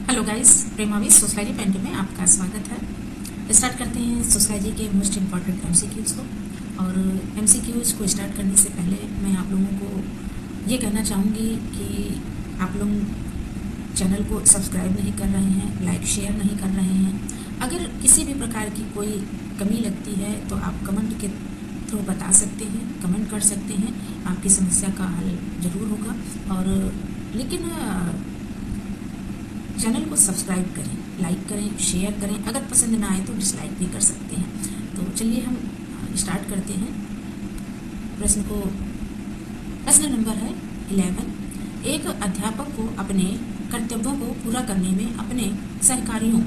Hello guys, प्रेमावी society painting में आपका स्वागत है। स्टार्ट करते हैं सोसाइटी के मोस्ट इम्पॉर्टेंट एमसीक्यूज को। और एमसीक्यूज को स्टार्ट करने से पहले मैं आप लोगों को ये कहना चाहूँगी कि आप लोग चैनल को सब्सक्राइब नहीं कर रहे हैं, लाइक शेयर नहीं कर रहे हैं। अगर किसी भी प्रकार की कोई कमी लगती है तो आप कमेंट के थ्रू बता सकते हैं, कमेंट कर सकते हैं, आपकी समस्या का हल ज़रूर होगा। और लेकिन चैनल को सब्सक्राइब करें, लाइक करें, शेयर करें। अगर पसंद ना आए तो डिसलाइक भी कर सकते हैं। तो चलिए हम स्टार्ट करते हैं प्रश्न नंबर है 11। एक अध्यापक को अपने कर्तव्यों को पूरा करने में अपने सहकारियों,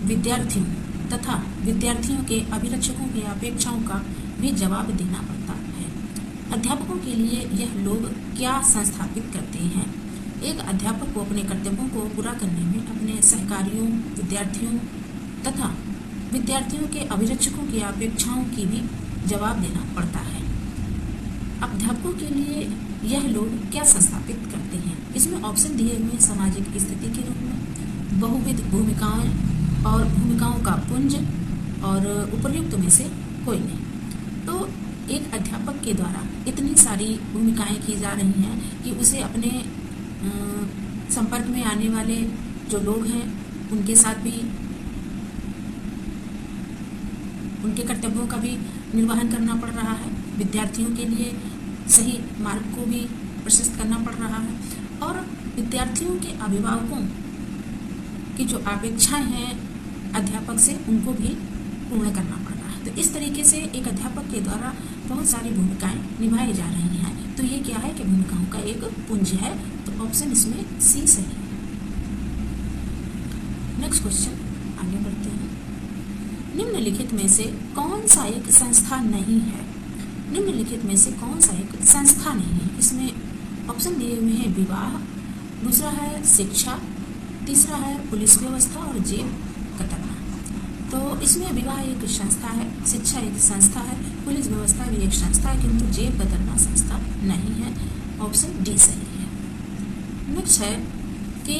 विद्यार्थियों तथा विद्यार्थियों के अभिरक्षकों की अपेक्षाओं का भी जवाब देना पड़ता है। अध्यापकों के लिए यह लोग क्या संस्थापित करते हैं? एक अध्यापक को अपने कर्तव्यों को पूरा करने में अपने सहकारियों, विद्यार्थियों तथा विद्यार्थियों के अभिरक्षकों की अपेक्षाओं की भी जवाब देना पड़ता है। अध्यापकों के लिए यह लोग क्या संस्थापित करते हैं? इसमें ऑप्शन दिए हुए सामाजिक स्थिति के रूप में, बहुविध भूमिकाएं और भूमिकाओं का पुंज और उपर्युक्त में से कोई नहीं। तो एक अध्यापक के द्वारा इतनी सारी भूमिकाएं की जा रही हैं कि उसे अपने संपर्क में आने वाले जो लोग हैं उनके साथ भी उनके कर्तव्यों का भी निर्वहन करना पड़ रहा है। विद्यार्थियों के लिए सही मार्ग को भी प्रशस्त करना पड़ रहा है और विद्यार्थियों के अभिभावकों की जो अपेक्षाएं हैं अध्यापक से उनको भी पूर्ण करना पड़ रहा है। तो इस तरीके से एक अध्यापक के द्वारा बहुत सारी भूमिकाएं निभाई जा रही हैं। तो ये क्या है कि भूमिकाओं का एक पुंज है। तो ऑप्शन इसमें सी सही है। नेक्स्ट क्वेश्चन, आगे बढ़ते हैं। निम्नलिखित में से कौन सा एक संस्था नहीं है? निम्नलिखित में से कौन सा एक संस्था नहीं है? इसमें ऑप्शन दिए हुए हैं विवाह, दूसरा है शिक्षा, तीसरा है पुलिस व्यवस्था और जेल कतरना। तो इसमें विवाह एक संस्था है, शिक्षा एक संस्था है, पुलिस व्यवस्था भी एक संस्था है, किंतु जेल कतरना संस्था नहीं है। ऑप्शन डी सही है। नेक्स्ट है कि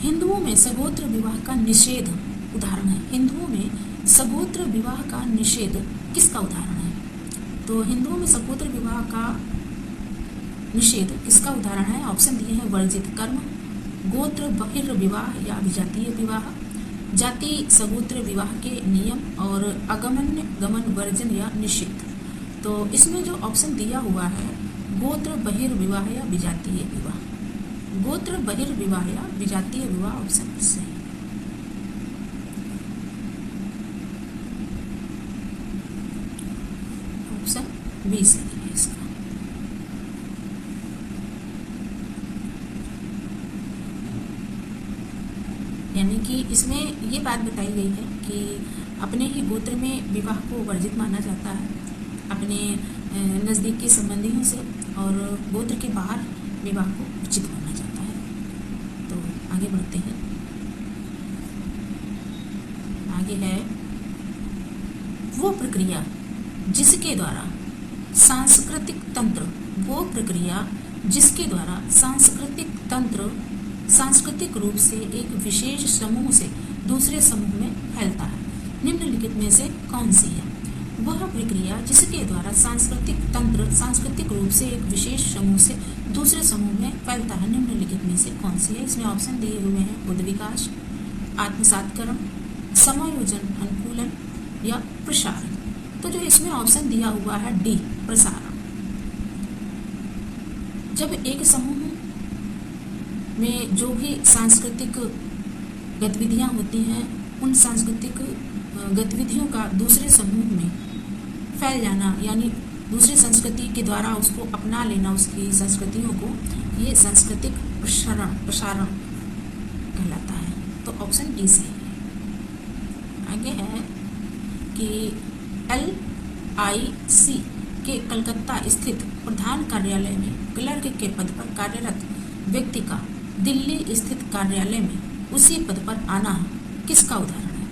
हिंदुओं में सगोत्र विवाह का निषेध उदाहरण है। हिंदुओं में सगोत्र विवाह का निषेध किसका उदाहरण है? तो हिंदुओं में सगोत्र विवाह का निषेध किसका उदाहरण है? ऑप्शन दिए हैं वर्जित कर्म, गोत्र बहिर् विवाह या विजातीय विवाह, जाति सगोत्र विवाह के नियम और अगमन्य गमन वर्जन या निषिद्ध। तो इसमें जो ऑप्शन दिया हुआ है गोत्र बहिर्विवाह या विजातीय विवाह, गोत्र बहिर्विवाह या विजातीय विवाह ऑप्शन सही। ऑप्शन बी सही है इसका। यानी कि इसमें ये बात बताई गई है कि अपने ही गोत्र में विवाह को वर्जित माना जाता है, अपने नज़दीक के संबंधियों से, और गोत्र के बाहर विवाह को उचित माना जाता है। तो आगे बढ़ते हैं। आगे है वो प्रक्रिया जिसके द्वारा सांस्कृतिक तंत्र, वो प्रक्रिया जिसके द्वारा सांस्कृतिक तंत्र सांस्कृतिक रूप से एक विशेष समूह से दूसरे समूह में फैलता है। निम्नलिखित में से कौन सी है? वह प्रक्रिया जिसके द्वारा सांस्कृतिक तंत्र सांस्कृतिक रूप से एक विशेष समूह से दूसरे समूह में फैलता है। निम्नलिखित में से कौन सी है? इसमें ऑप्शन दिए हुए हैं उद्विकास, आत्मसातकरण, समायोजन, अनुकूलन या प्रसारण। तो जो इसमें ऑप्शन दिया हुआ है डी, प्रसारण। जब एक समूह में जो भी सांस्कृतिक गतिविधियां होती हैं उन सांस्कृतिक गतिविधियों का दूसरे समूह में फैल जाना, यानी दूसरी संस्कृति के द्वारा उसको अपना लेना, उसकी संस्कृतियों को, ये सांस्कृतिक प्रसारण कहलाता है। तो ऑप्शन डी सही है। आगे है कि LIC के कलकत्ता स्थित प्रधान कार्यालय में क्लर्क के पद पर कार्यरत व्यक्ति का दिल्ली स्थित कार्यालय में उसी पद पर आना किसका उदाहरण है?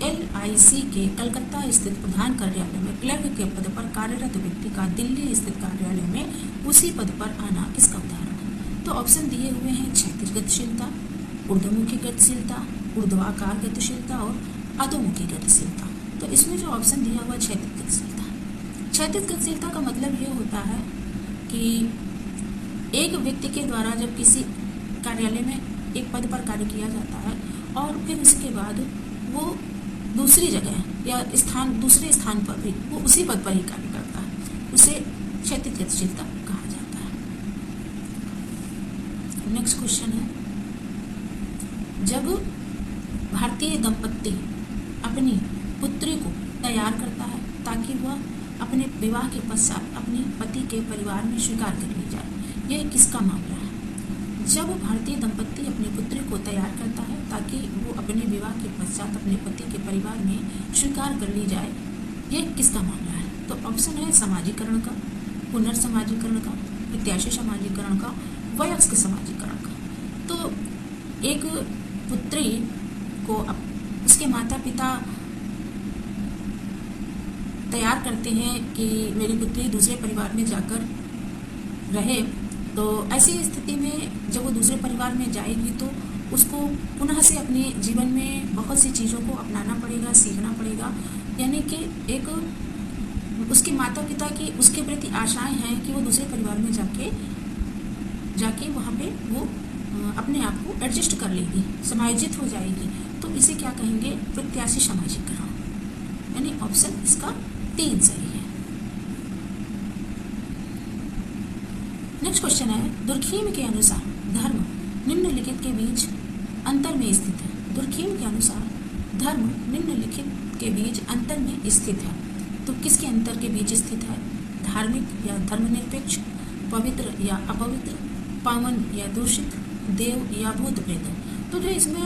LIC के कलकत्ता स्थित प्रधान कार्यालय में क्लर्क के पद पर कार्यरत व्यक्ति का दिल्ली स्थित कार्यालय में उसी पद पर आना किसका उदाहरण है? तो ऑप्शन दिए हुए हैं क्षैतिज गतिशीलता, ऊर्ध्वमुखी गतिशीलता, ऊर्ध्वाकार गतिशीलता और अधोमुखी गतिशीलता। तो इसमें जो ऑप्शन दिया हुआ क्षैतिज गतिशीलता। क्षैतिज गतिशीलता का मतलब ये होता है कि एक व्यक्ति के द्वारा जब किसी कार्यालय में एक पद पर कार्य किया जाता है और फिर उसके बाद वो दूसरी जगह या दूसरे स्थान पर भी वो उसी पद पर ही कार्य करता है, उसे क्षैतिज गतिशीलता कहा जाता है। नेक्स्ट क्वेश्चन है, जब भारतीय दंपत्ति अपनी पुत्री को तैयार करता है ताकि वह अपने विवाह के पश्चात अपने पति के परिवार में स्वीकार कर ली जाए, यह किसका मामला है? जब भारतीय दंपत्ति अपनी पुत्री को तैयार करता है ताकि वो अपने विवाह के पश्चात अपने पति के परिवार में स्वीकार कर ली जाए, यह किसका मामला है? तो ऑप्शन है समाजीकरण का, पुनर्समाजीकरण का, प्रत्याशी समाजीकरण का, वयस्क समाजीकरण का। तो एक पुत्री को उसके माता पिता तैयार करते हैं कि मेरी पुत्री दूसरे परिवार में जाकर रहे, तो ऐसी स्थिति में जब वो दूसरे परिवार में जाएगी तो उसको पुनः से अपने जीवन में बहुत सी चीज़ों को अपनाना पड़ेगा, सीखना पड़ेगा। यानी कि एक उसके माता पिता की उसके प्रति आशाएं हैं कि वो दूसरे परिवार में जाके वहाँ पे वो अपने आप को एडजस्ट कर लेगी, समायोजित हो जाएगी। तो इसे क्या कहेंगे? प्रत्याशी समाजीकरण। यानी ऑप्शन इसका 3 सही है। नेक्स्ट क्वेश्चन है, दुर्खीम के अनुसार धर्म निम्नलिखित के बीच अंतर में स्थित है। दुर्खीम के अनुसार धर्म निम्नलिखित के बीच अंतर में स्थित है। तो किसके अंतर के बीच स्थित है? धार्मिक या धर्मनिरपेक्ष, पवित्र या अपवित्र, पावन या दूषित, देव या भूत प्रेत। तो जो इसमें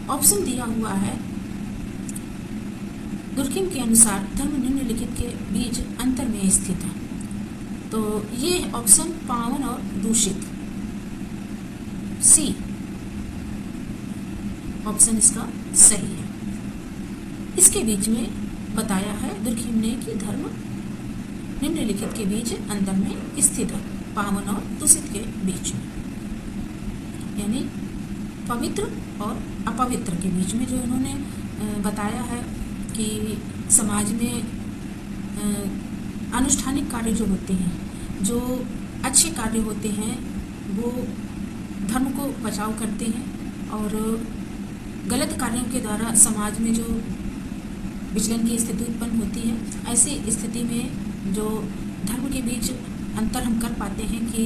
ऑप्शन दिया हुआ है, दुर्खीम के अनुसार धर्म निम्नलिखित के बीच अंतर में स्थित है, तो ये ऑप्शन पावन और दूषित, सी ऑप्शन इसका सही है। इसके बीच में बताया है दुर्खीम ने कि धर्म निम्नलिखित के बीच अंतर में स्थित है, पावन और दूषित के बीच में, यानी पवित्र और अपवित्र के बीच में। जो इन्होंने बताया है कि समाज में अनुष्ठानिक कार्य जो होते हैं, जो अच्छे कार्य होते हैं, वो धर्म को बचाव करते हैं और गलत कार्यों के द्वारा समाज में जो विचलन की स्थिति उत्पन्न होती है, ऐसी स्थिति में जो धर्म के बीच अंतर हम कर पाते हैं कि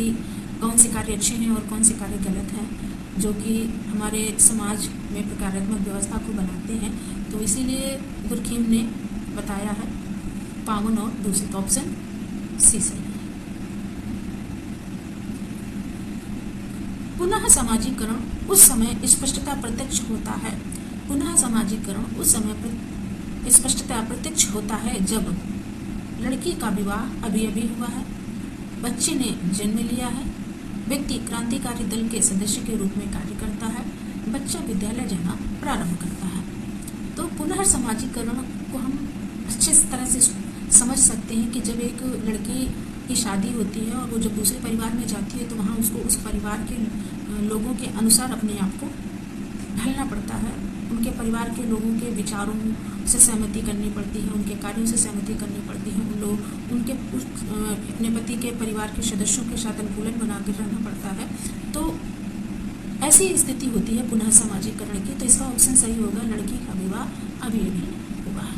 कौन से कार्य अच्छे हैं और कौन से कार्य गलत हैं, जो कि हमारे समाज में प्रकारात्मक व्यवस्था को बनाते हैं। तो इसीलिए दुर्खीम ने बताया है पावन और दूषित, ऑप्शन सी सही है। पुनः समाजीकरण उस समय स्पष्टता प्रत्यक्ष होता है। पुनः समाजीकरण उस समय स्पष्टता प्रत्यक्ष होता है जब लड़की का विवाह अभी अभी हुआ है, बच्चे ने जन्म लिया है, व्यक्ति क्रांतिकारी दल के सदस्य के रूप में कार्य करता है, बच्चा विद्यालय जाना प्रारंभ करता है। तो पुनः समाजीकरण को हम अच्छे तरह से समझ सकते हैं कि जब एक लड़की की शादी होती है और वो जब दूसरे परिवार में जाती है तो वहाँ उसको उस परिवार के लोगों के अनुसार अपने आप को ढलना पड़ता है, उनके परिवार के लोगों के विचारों से सहमति करनी पड़ती है, उनके कार्यों से सहमति करनी पड़ती है, उनके अपने पति के परिवार के सदस्यों के साथ अनुकूलन बना कर रहना पड़ता है। तो ऐसी स्थिति होती है पुनः समाजीकरण की। तो इसका ऑप्शन सही होगा, लड़की का विवाह अभी अभी हुआ है,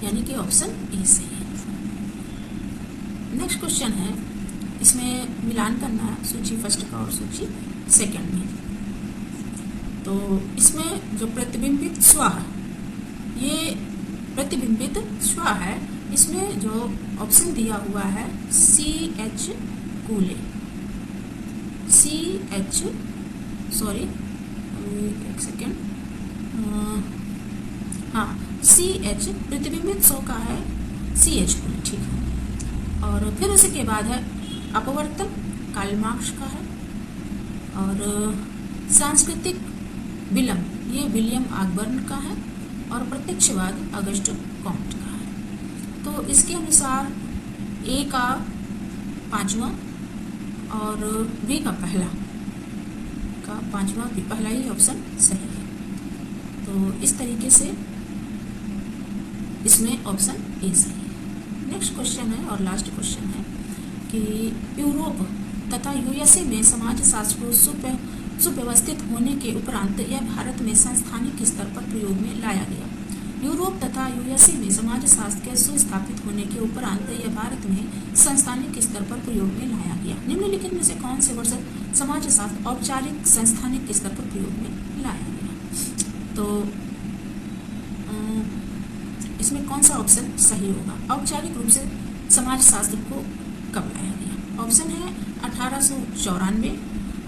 यानी कि ऑप्शन ए सही है। नेक्स्ट क्वेश्चन है, इसमें मिलान करना है सूची फर्स्ट का और सूची सेकंड में। तो इसमें जो प्रतिबिंबित स्व है, ये प्रतिबिंबित स्व है, इसमें जो ऑप्शन दिया हुआ है CH कूले, CH सॉरी एक सेकेंड, हाँ CH प्रतिबिंबित स्व का है CH कूले, ठीक है। और फिर उसके बाद है अपवर्तन, कार्ल मार्क्स का है। और सांस्कृतिक विलंब, ये विलियम ऑगबर्न का है। और प्रत्यक्षवाद अगस्ट कॉम्ट का है। तो इसके अनुसार ए का 5वां और बी का पहला, का पहला ही ऑप्शन सही है। तो इस तरीके से इसमें ऑप्शन ए सही है। नेक्स्ट क्वेश्चन है और लास्ट क्वेश्चन है कि यूरोप तथा यूएसए में समाजशास्त्र को सुव्यवस्थित होने के उपरांत यह भारत में संस्थानिक स्तर पर प्रयोग में लाया गया। यूरोप तथा यूएसए में समाजशास्त्र के सुस्थापित होने के उपरांत यह भारत में संस्थानिक स्तर पर प्रयोग में लाया गया। निम्नलिखित में से कौन से वर्ष समाजशास्त्र औपचारिक संस्थानिक स्तर पर प्रयोग में लाया गया? तो इसमें कौन सा ऑप्शन सही होगा? औपचारिक रूप से समाजशास्त्र को कब लाया गया? ऑप्शन है 1894,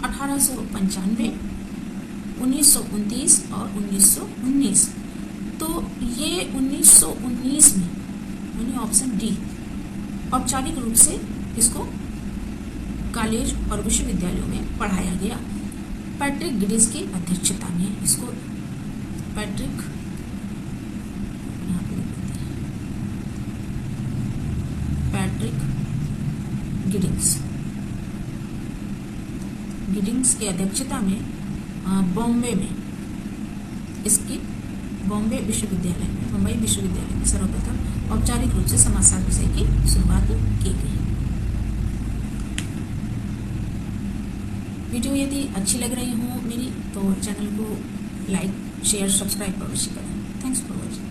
1895, 1929 और 1919। तो ये 1919 में यानी ऑप्शन डी औपचारिक रूप से इसको कॉलेज और विश्वविद्यालयों में पढ़ाया गया। पैट्रिक गिडिस की अध्यक्षता में इसको पैट्रिक गिडिंग्स की अध्यक्षता में बॉम्बे में मुंबई विश्वविद्यालय में सर्वप्रथम औपचारिक रूप से समाजशास्त्र विषय की शुरुआत की गई। वीडियो यदि अच्छी लग रही हो मेरी तो चैनल को लाइक, शेयर, सब्सक्राइब अवश्य करें। Thanks for watching.